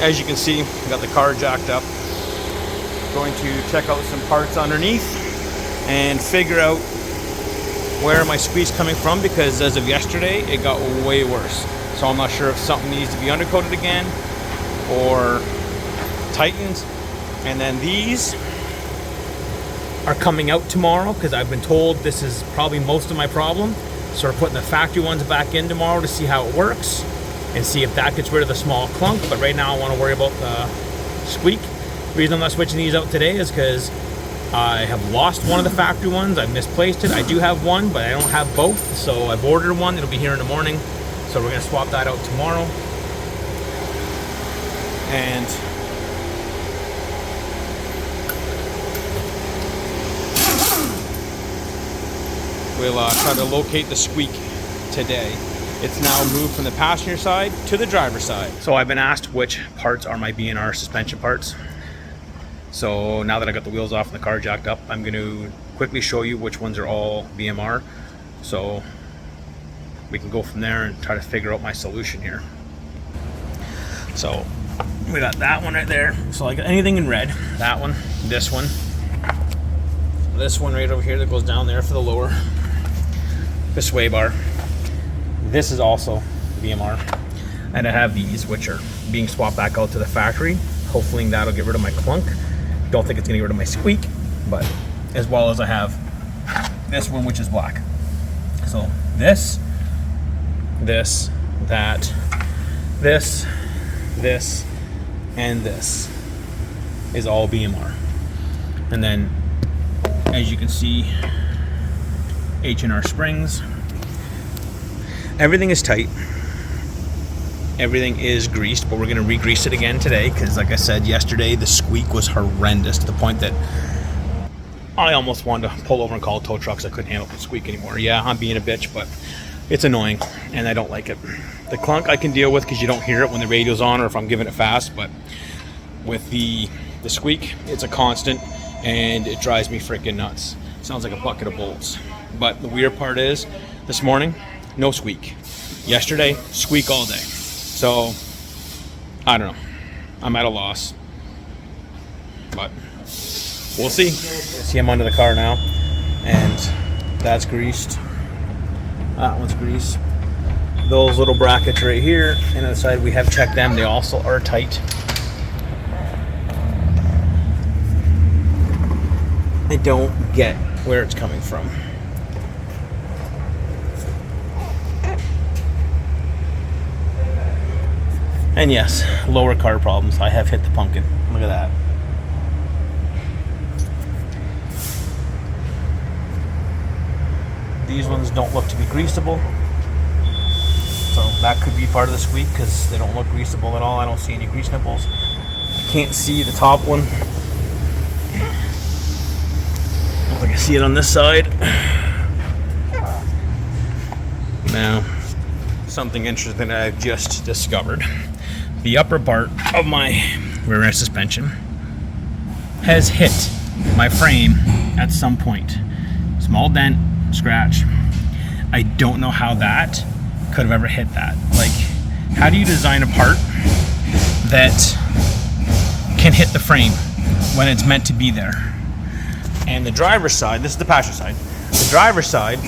as you can see, I got the car jacked up. Going to check out some parts underneath and figure out where my squeak's coming from, because as of yesterday it got way worse. So I'm not sure if something needs to be undercoated again or tightened. And then these are coming out tomorrow, because I've been told this is probably most of my problem. So we're putting the factory ones back in tomorrow to see how it works and see if that gets rid of the small clunk. But right now I want to worry about the squeak. The reason I'm not switching these out today is because I have lost one of the factory ones. I misplaced it. I do have one, but I don't have both. So I've ordered one. It'll be here in the morning. So we're going to swap that out tomorrow. And we'll try to locate the squeak today. It's now moved from the passenger side to the driver's side. So I've been asked which parts are my BMR suspension parts. So now that I got the wheels off and the car jacked up, I'm going to quickly show you which ones are all BMR. So we can go from there and try to figure out my solution here. So we got that one right there. So I got anything in red. That one, this one right over here that goes down there for the lower. The sway bar. This is also BMR. And I have these, which are being swapped back out to the factory. Hopefully that'll get rid of my clunk. Don't think it's gonna get rid of my squeak, but as well as I have this one, which is black. So this, that, this, and this is all BMR. And then, as you can see, H&R springs. Everything is tight. Everything is greased, but we're going to re-grease it again today, because like I said yesterday, the squeak was horrendous to the point that I almost wanted to pull over and call tow trucks. I couldn't handle the squeak anymore. Yeah, I'm being a bitch, but it's annoying and I don't like it. The clunk I can deal with because you don't hear it when the radio's on or if I'm giving it fast, but with the squeak, it's a constant and it drives me freaking nuts. Sounds like a bucket of bolts. But the weird part is, this morning, no squeak. Yesterday, squeak all day. So, I don't know. I'm at a loss. But we'll see. See, I'm under the car now. And that's greased. That one's greased. Those little brackets right here, and on the side we have checked them. They also are tight. I don't get where it's coming from. And yes, lower car problems. I have hit the pumpkin. Look at that. These ones don't look to be greasable. So that could be part of the squeak because they don't look greasable at all. I don't see any grease nipples. I can't see the top one. If I can see it on this side. Now, something interesting that I've just discovered. The upper part of my rear end suspension has hit my frame at some point. Small dent, scratch. I don't know how that could have ever hit that. Like, how do you design a part that can hit the frame when it's meant to be there? And the driver's side, this is the passenger side. The driver's side,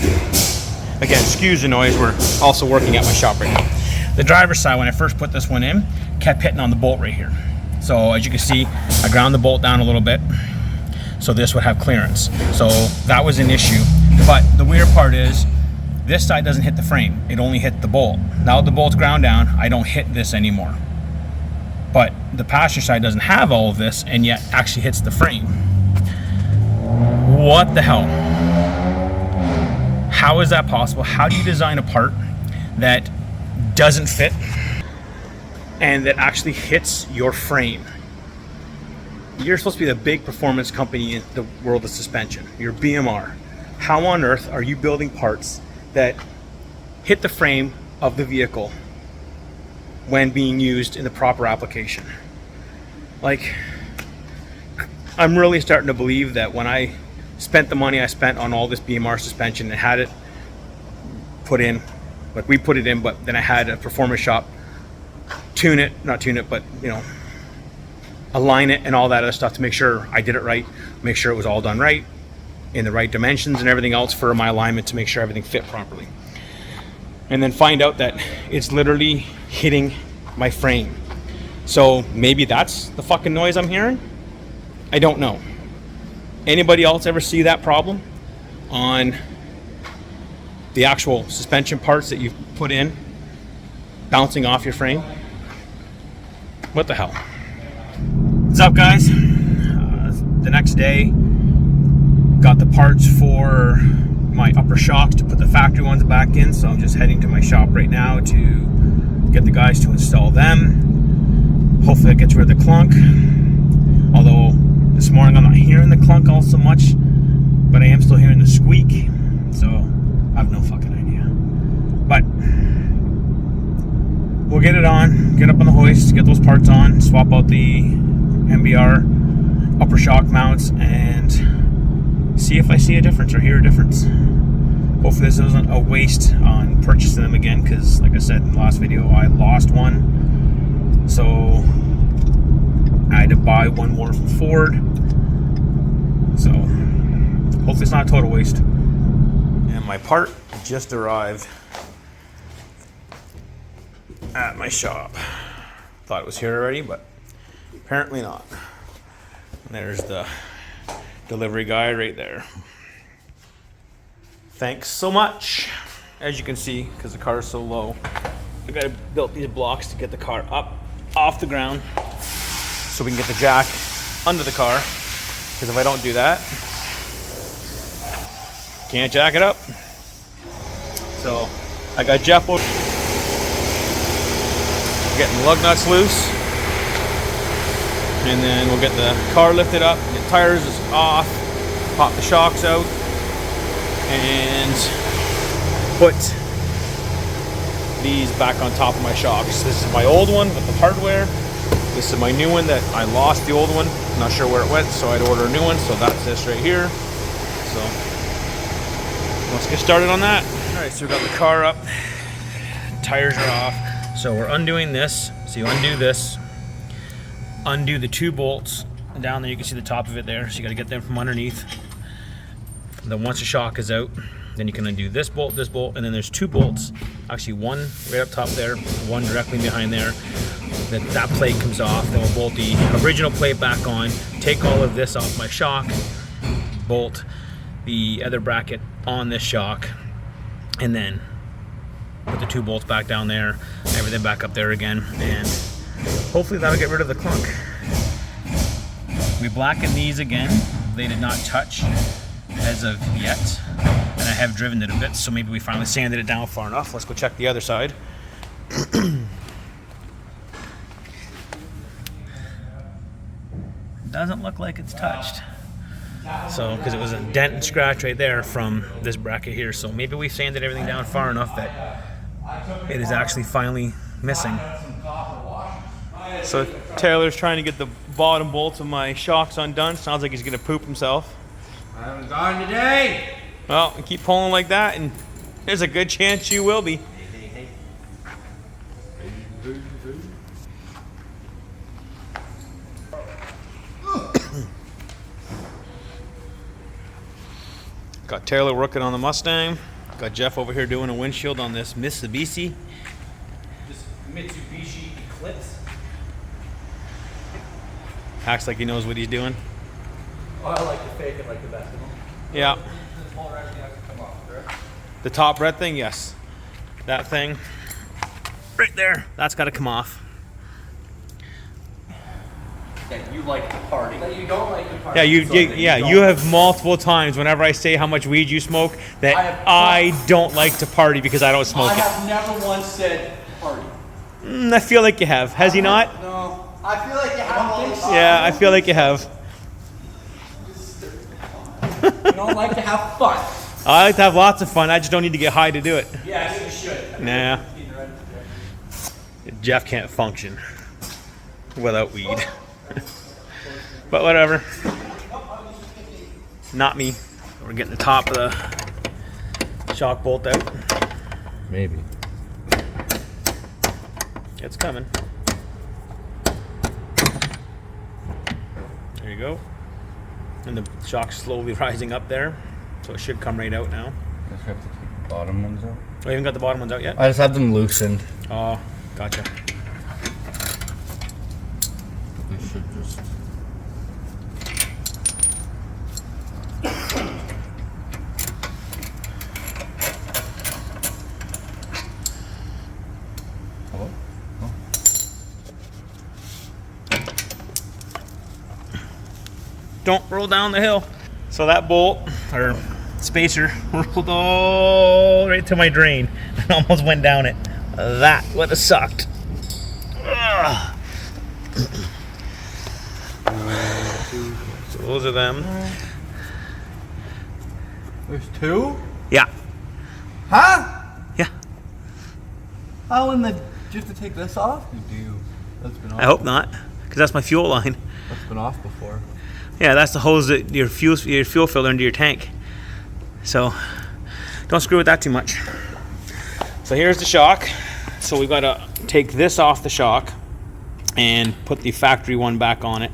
again, excuse the noise, we're also working at my shop right now. The driver's side, when I first put this one in, kept hitting on the bolt right here. So as you can see, I ground the bolt down a little bit so this would have clearance. So that was an issue. But the weird part is, this side doesn't hit the frame, it only hit the bolt. Now the bolt's ground down, I don't hit this anymore. But the passenger side doesn't have all of this and yet actually hits the frame. What the hell? How is that possible? How do you design a part that doesn't fit and that actually hits your frame? You're supposed to be the big performance company in the world of suspension. You're BMR. How on earth are you building parts that hit the frame of the vehicle when being used in the proper application? Like, I'm really starting to believe that when I spent the money I spent on all this BMR suspension and had it put in, like we put it in, but then I had a performance shop not tune it, but you know, align it and all that other stuff to make sure I did it right, make sure it was all done right, in the right dimensions and everything else for my alignment to make sure everything fit properly. And then find out that it's literally hitting my frame. So maybe that's the fucking noise I'm hearing? I don't know. Anybody else ever see that problem on the actual suspension parts that you've put in bouncing off your frame? What the hell? What's up, guys? The next day, got the parts for my upper shocks to put the factory ones back in, so I'm just heading to my shop right now to get the guys to install them. Hopefully it gets rid of the clunk. Although this morning I'm not hearing the clunk all so much, but I am still hearing the squeak, so I have no fucking idea. But we'll get it on, get up on the hoist, get those parts on, swap out the MBR upper shock mounts, and see if I see a difference or hear a difference. Hopefully this isn't a waste on purchasing them again, because like I said in the last video, I lost one. So I had to buy one more from Ford. So hopefully it's not a total waste. And my part just arrived at my shop. Thought it was here already, but apparently not. And there's the delivery guy right there. Thanks so much. As you can see, because the car is so low, I gotta build these blocks to get the car up off the ground so we can get the jack under the car, because if I don't do that, can't jack it up. So I got Jeff over getting the lug nuts loose, and then we'll get the car lifted up, get tires off, pop the shocks out, and put these back on top of my shocks. This is my old one with the hardware. This is my new one that I lost the old one. Not sure where it went, so I'd order a new one. So that's this right here. So let's get started on that. All right, so we got the car up. Tires are off. So we're undoing this. So you undo this. Undo the 2 bolts. And down there you can see the top of it there. So you got to get them from underneath. And then once the shock is out, then you can undo this bolt, and then there's 2 bolts. Actually, one right up top there, one directly behind there. Then that plate comes off. Then we'll bolt the original plate back on, take all of this off my shock, bolt the other bracket on this shock, and then put the 2 bolts back down there, everything back up there again, and hopefully that'll get rid of the clunk. We blackened these again. They did not touch as of yet, and I have driven it a bit, so maybe we finally sanded it down far enough. Let's go check the other side. Doesn't look like it's touched. So, because it was a dent and scratch right there from this bracket here, so maybe we sanded everything down far enough that it is actually finally missing. So Taylor's trying to get the bottom bolts of my shocks undone. Sounds like he's gonna poop himself. I haven't gone today. Well, keep pulling like that, and there's a good chance you will be. Got Taylor working on the Mustang. Got Jeff over here doing a windshield on this Mitsubishi. This Mitsubishi Eclipse. Acts like he knows what he's doing. Oh, I like to fake it like the best of them. Yeah. The small red thing has to come off, correct? The top red thing, yes. That thing right there, that's got to come off. That you like to party. That you don't like to party. Yeah, you have multiple times whenever I say how much weed you smoke that I don't like to party because I don't smoke it. I have never once said party. I feel like you have. Has he not? No. I feel like you have all this. Yeah, I feel like you have. You don't like to have fun. I like to have lots of fun. I just don't need to get high to do it. Yeah, I think you should. Nah. Jeff can't function without weed. But whatever. Not me. We're getting the top of the shock bolt out. Maybe. It's coming. There you go. And the shock's slowly rising up there. So it should come right out now. I just have to take the bottom ones out. Oh, you haven't got the bottom ones out yet? I just have them loosened. Oh, gotcha. They should just... Hello? Oh. Don't roll down the hill. So that bolt, or spacer, rolled all right to my drain and almost went down it. That would have sucked. Ugh. So those are them. There's two? Yeah. Huh? Yeah. How in the... Do you have to take this off? You do. That's been off. I hope not, because that's my fuel line. That's been off before. Yeah, that's the hose that your fuel filter into your tank. So don't screw with that too much. So here's the shock. So we've got to take this off the shock and put the factory one back on it,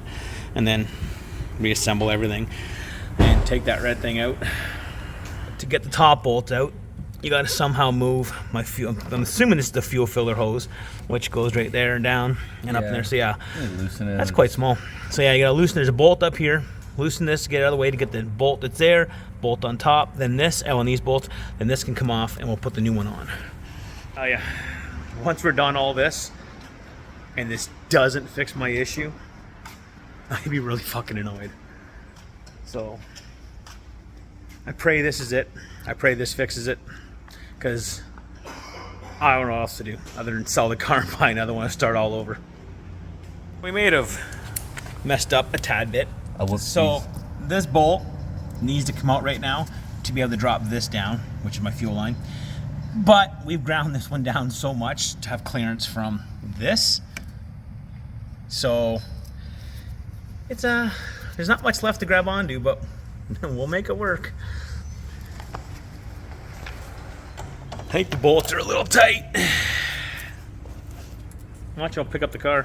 and then reassemble everything and take that red thing out. To get the top bolt out, you got to somehow move my fuel. I'm assuming this is the fuel filler hose, which goes right there and down and up in there. So yeah, Loosen it. that's quite small. So yeah, you got to loosen. There's a bolt up here. Loosen this to get it out of the way to get the bolt that's there. Bolt on top. Then this, and on these bolts, then this can come off, and we'll put the new one on. Oh yeah. Once we're done all this, and this doesn't fix my issue, I'd be really fucking annoyed. So I pray this is it. I pray this fixes it, because I don't know what else to do other than sell the car and buy another one and start all over. We may have messed up a tad bit. So this bolt needs to come out right now to be able to drop this down, which is my fuel line. But we've ground this one down so much to have clearance from this. So it's there's not much left to grab onto, but we'll make it work. I think the bolts are a little tight. Watch, I'll pick up the car.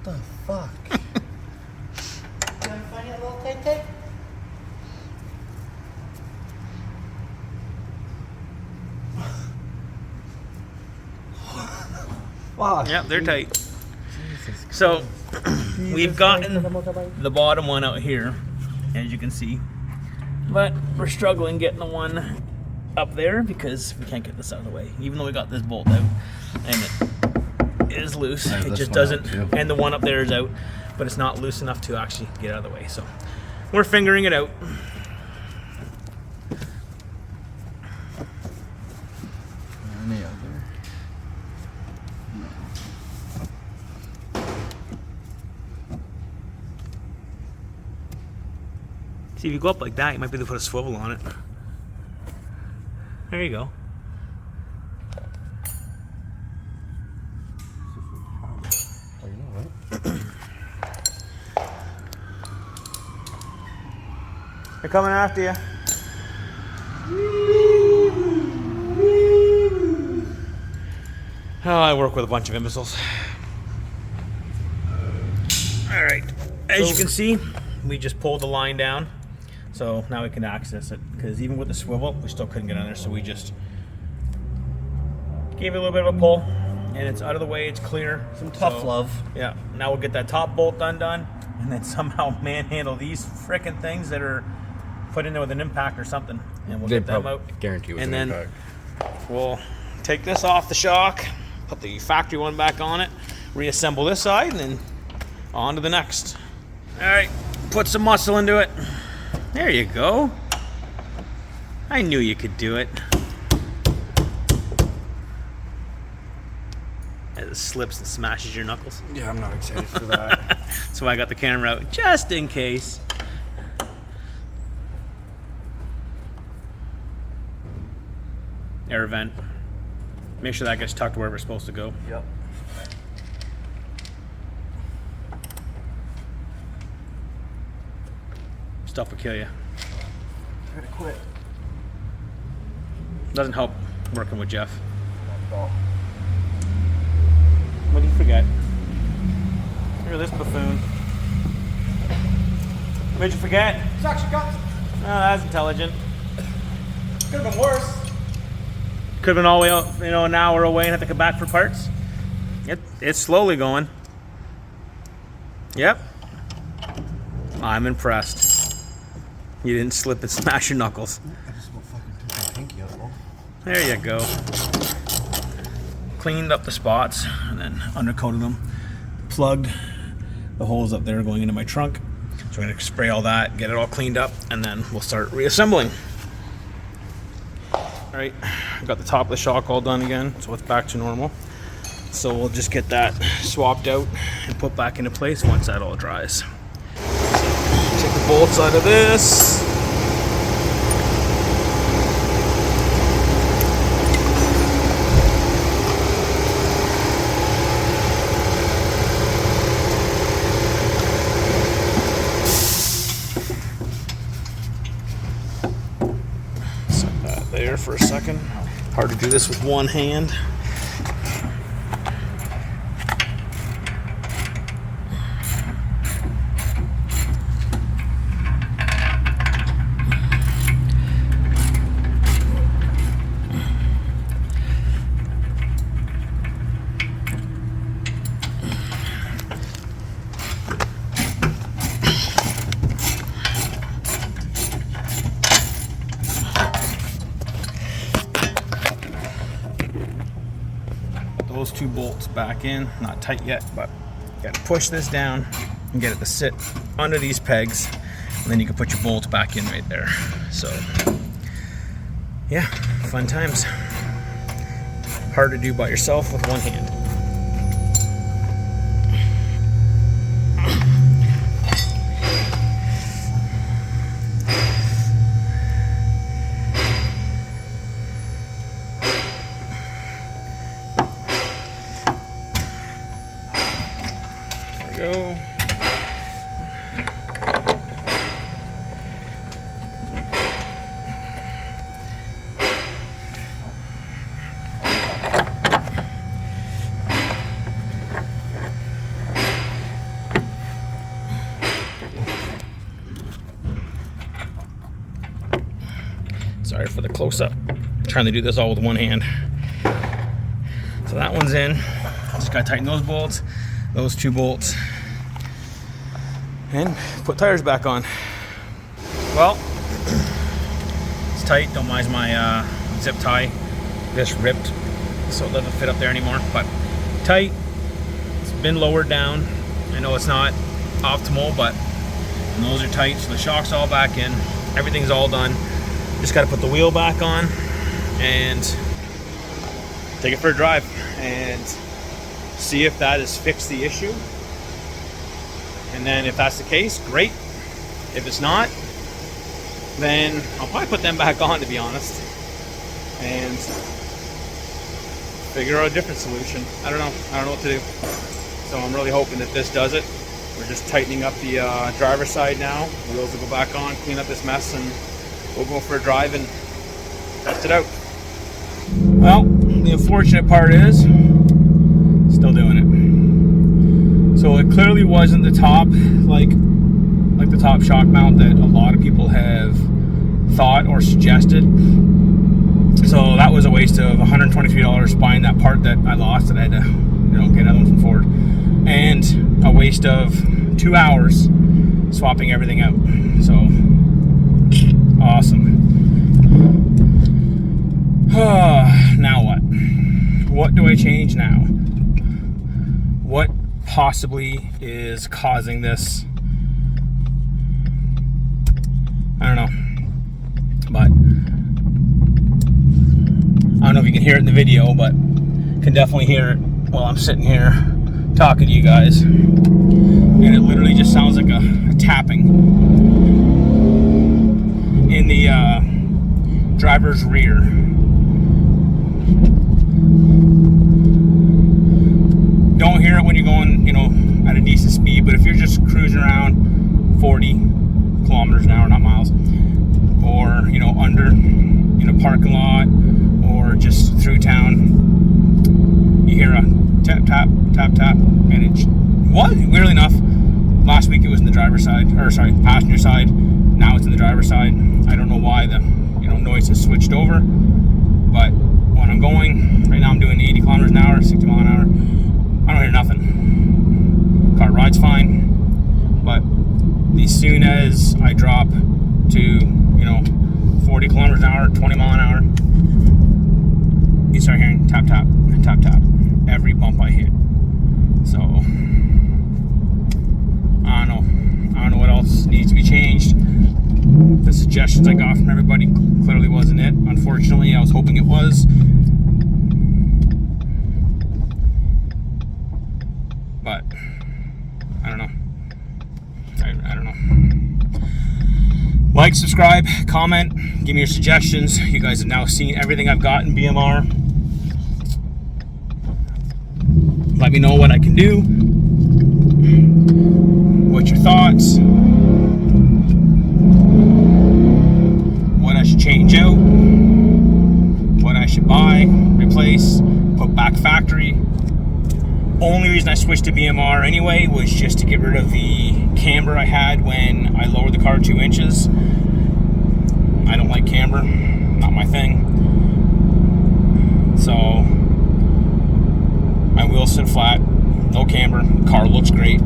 What the fuck? You want to find it a little tight? Wow. Yep, they're tight. So we've gotten the bottom one out here, as you can see, but we're struggling getting the one up there because we can't get this out of the way, even though we got this bolt out and it is loose. It just doesn't, and the one up there is out, but it's not loose enough to actually get out of the way. So we're fingering it out. Any other? See, if you go up like that, you might be able to put a swivel on it. There you go. Oh, you know what? They're coming after you. Oh, I work with a bunch of imbeciles. All right, as you can see, we just pulled the line down. So now we can access it, because even with the swivel, we still couldn't get on there. So we just gave it a little bit of a pull, and it's out of the way, it's clear. Some tough love. Yeah, now we'll get that top bolt undone, and then somehow manhandle these frickin' things that are put in there with an impact or something, and we'll get them out. Guarantee with And an then impact. we'll take this off the shock, put the factory one back on it, reassemble this side, and then on to the next. All right, put some muscle into it. There you go. I knew you could do it. As it slips and smashes your knuckles. Yeah, I'm not excited for that. So I got the camera out just in case. Air vent. Make sure that gets tucked where we're supposed to go. Yep. Stuff will kill you. Try to quit. Doesn't help working with Jeff. Not at all. What do you forget? Did you forget? It's actually got. Oh, that's intelligent. Could have been worse. Could have been all the way out, you know, an hour away and have to come back for parts. It's slowly going. Yep. I'm impressed. You didn't slip and smash your knuckles. I just about fucking took my pinky out. Oh. There you go. Cleaned up the spots and then undercoated them. Plugged the holes up there going into my trunk. So I'm going to spray all that, get it all cleaned up, and then we'll start reassembling. Alright, got the top of the shock all done again, so it's back to normal. So we'll just get that swapped out and put back into place once that all dries. Take the bolts out of this. Set that there for a second. Hard to do this with one hand. Those two bolts back in, not tight yet, but you got to push this down and get it to sit under these pegs, and then you can put your bolts back in right there. So yeah, fun times. Hard to do by yourself with one hand. Go. Sorry for the close-up. Trying to do this all with one hand. So that one's in. Just gotta tighten those bolts. Those two bolts, and put tires back on. Well, it's tight. Don't mind my zip tie. This ripped, so it doesn't fit up there anymore. But tight. It's been lowered down. I know it's not optimal, but those are tight. So the shock's all back in. Everything's all done. Just got to put the wheel back on and take it for a drive and see if that has fixed the issue. And then if that's the case, great. If it's not, then I'll probably put them back on, to be honest, and figure out a different solution. I don't know what to do. So I'm really hoping that this does it. We're just tightening up the driver's side now. Wheels will go back on, clean up this mess, and we'll go for a drive and test it out. Well, the unfortunate part is still doing it. So it clearly wasn't the top, like the top shock mount that a lot of people have thought or suggested. So that was a waste of $123 buying that part that I lost, that I had to, get another one from Ford, and a waste of 2 hours swapping everything out. So awesome. Now what? What do I change now? What possibly is causing this? I don't know. But I don't know if you can hear it in the video, but can definitely hear it while I'm sitting here talking to you guys. And it literally just sounds like a tapping in the driver's rear. Don't hear it when you're going, at a decent speed, but if you're just cruising around 40 kilometers an hour, not miles, or, under in a parking lot or just through town, you hear a tap, tap, tap, tap, and it was, weirdly enough, Last week it was in the driver's side, or sorry, passenger side. Now it's in the driver's side. I don't know why the noise has switched over, but when I'm going, right now I'm doing 80 kilometers an hour, 60 mile an hour. I don't hear nothing. Car rides fine, but as soon as I drop to 40 kilometers an hour, 20 mile an hour, you start hearing tap tap tap tap every bump I hit. So I don't know what else needs to be changed. The suggestions I got from everybody clearly wasn't it. Unfortunately, I was hoping it was. But I don't know. I don't know. Like, subscribe, comment, give me your suggestions. You guys have now seen everything I've got in BMR. Let me know what I can do. What's your thoughts? What I should change out? What I should buy, replace, put back factory. Only reason I switched to BMR anyway was just to get rid of the camber I had when I lowered the car 2 inches. I don't like camber, not my thing. So my wheels sit flat, no camber, car looks great.